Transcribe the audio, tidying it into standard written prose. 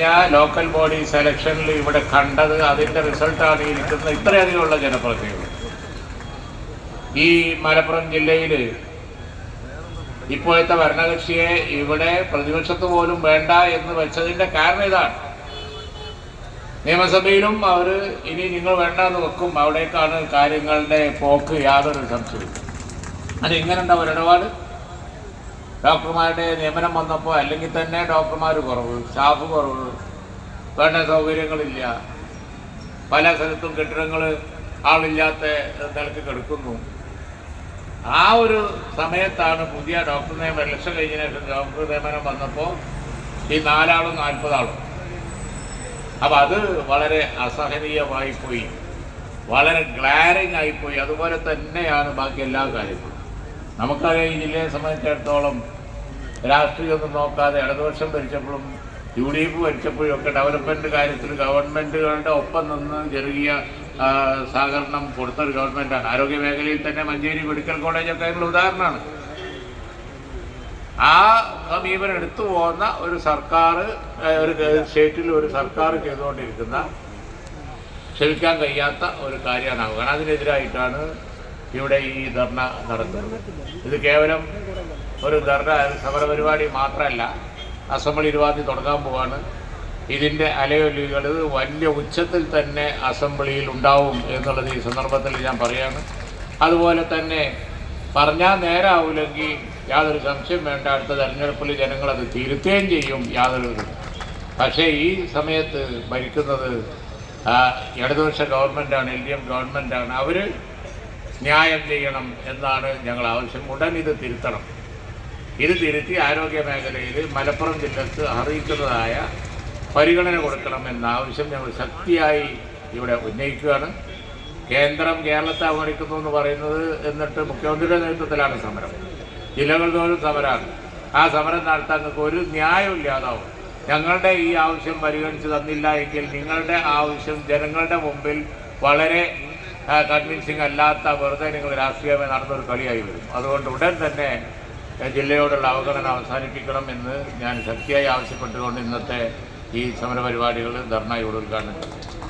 ഞാൻ local body സെലക്ഷനിൽ ഇവിടെ കണ്ടത് അതിൻ്റെ റിസൾട്ടാണ് ഇരിക്കുന്നത്. ഇത്രയധികമുള്ള ജനപ്രതിനിധികൾ ഈ മലപ്പുറം ജില്ലയിൽ ഇപ്പോഴത്തെ ഭരണകക്ഷിയെ ഇവിടെ പ്രതിപക്ഷത്ത് പോലും വേണ്ട എന്ന് വെച്ചതിൻ്റെ കാരണം ഇതാണ്. നിയമസഭയിലും അവർ ഇനി നിങ്ങൾ വേണ്ട എന്ന് വെക്കും. അവിടേക്കാണ് കാര്യങ്ങളുടെ പോക്ക്, യാതൊരു സംശയവും. അതെങ്ങനെ ഉണ്ടാവും ഒരിടപാട്? ഡോക്ടർമാരുടെ നിയമനം വന്നപ്പോൾ അല്ലെങ്കിൽ തന്നെ ഡോക്ടർമാർ കുറവ്, സ്റ്റാഫ് കുറവ്, വേണ്ട സൗകര്യങ്ങളില്ല, പല സ്ഥലത്തും കെട്ടിടങ്ങൾ ആളില്ലാത്ത നിലക്ക് കിടക്കുന്നു. ആ ഒരു സമയത്താണ് പുതിയ ഡോക്ടർ നിയമനം, ഇലക്ഷൻ കഴിഞ്ഞ ശേഷം ഡോക്ടർ നിയമനം വന്നപ്പോൾ ഈ 4 ആളും 40 ആളും. അപ്പം അത് വളരെ അസഹനീയമായിപ്പോയി, വളരെ ഗ്ലാരിങ് ആയിപ്പോയി. അതുപോലെ തന്നെയാണ് ബാക്കി എല്ലാ കാര്യങ്ങളും. നമുക്കറിയാം, ഈ ജില്ലയെ സംബന്ധിച്ചിടത്തോളം രാഷ്ട്രീയമൊന്നും നോക്കാതെ ഇടതുപക്ഷം ഭരിച്ചപ്പോഴും UDF ഭരിച്ചപ്പോഴും ഒക്കെ ഡെവലപ്മെൻറ്റ് കാര്യത്തിൽ ഗവൺമെൻറ്റുകളുടെ ഒപ്പം നിന്ന് ചെറിയ സഹകരണം കൊടുത്തൊരു ഗവൺമെൻറ്റാണ്. ആരോഗ്യ മേഖലയിൽ തന്നെ മഞ്ചേരി മെഡിക്കൽ കോളേജൊക്കെ അതിനുള്ള ഉദാഹരണമാണ്. ആ സമീപനം എടുത്തു പോകുന്ന ഒരു സർക്കാർ, ഒരു സ്റ്റേറ്റിൽ ഒരു സർക്കാർ ചെയ്തുകൊണ്ടിരിക്കുന്ന ക്ഷമിക്കാൻ കഴിയാത്ത ഒരു കാര്യമാണ്. കാരണം അതിനെതിരായിട്ടാണ് ഇവിടെ ഈ ധർണ നടത്തുന്നത്. ഇത് കേവലം ഒരു ധർണ സമരപരിപാടി മാത്രമല്ല, അസംബ്ലി 20 തീയതി തുടങ്ങാൻ പോവാണ്. ഇതിൻ്റെ അലയൊലികൾ വലിയ ഉച്ചത്തിൽ തന്നെ അസംബ്ലിയിൽ ഉണ്ടാവും എന്നുള്ളത് ഈ സന്ദർഭത്തിൽ ഞാൻ പറയാണ്. അതുപോലെ തന്നെ പറഞ്ഞാൽ നേരാവില്ലെങ്കിൽ യാതൊരു സംശയം വേണ്ട, അടുത്ത തെരഞ്ഞെടുപ്പിൽ ജനങ്ങളത് തിരുത്തുകയും ചെയ്യും, യാതൊരു. പക്ഷേ ഈ സമയത്ത് ഭരിക്കുന്നത് ഇടതുപക്ഷ ഗവൺമെൻറ്റാണ്, LDF ഗവൺമെൻറ്റാണ്. അവർ ന്യായം ചെയ്യണം എന്നാണ് ഞങ്ങൾ ആവശ്യം. ഉടൻ ഇത് തിരുത്തണം. ഇത് തിരുത്തി ആരോഗ്യ മേഖലയിൽ മലപ്പുറം ജില്ലക്ക് അറിയിക്കുന്നതായ പരിഗണന കൊടുക്കണം എന്ന ആവശ്യം ഞങ്ങൾ ശക്തിയായി ഇവിടെ ഉന്നയിക്കുകയാണ്. കേന്ദ്രം കേരളത്തെ അവഗണിക്കുന്നു എന്ന് പറയുന്നത്, എന്നിട്ട് മുഖ്യമന്ത്രിയുടെ നേതൃത്വത്തിലാണ് സമരം, ജില്ലകൾ തോറും സമരമാണ്. ആ സമരം നടത്താൻ നിങ്ങൾക്ക് ഒരു ന്യായവും ഇല്ലാതാവും. ഞങ്ങളുടെ ഈ ആവശ്യം പരിഗണിച്ച് തന്നില്ല എങ്കിൽ നിങ്ങളുടെ ആവശ്യം ജനങ്ങളുടെ മുമ്പിൽ വളരെ കൺവിൻസിങ് അല്ലാത്ത, വെറുതെ നിങ്ങൾ രാഷ്ട്രീയമായി നടന്നൊരു കളിയായി വരും. അതുകൊണ്ട് ഉടൻ തന്നെ ജില്ലയോടുള്ള അവഗണന അവസാനിപ്പിക്കണം എന്ന് ഞാൻ ശക്തിയായി ആവശ്യപ്പെട്ടുകൊണ്ട് ഇന്നത്തെ ഈ സമരപരിപാടികൾ ധർണ ഇവിടെ ഉദ്ഘാടനം ചെയ്തു.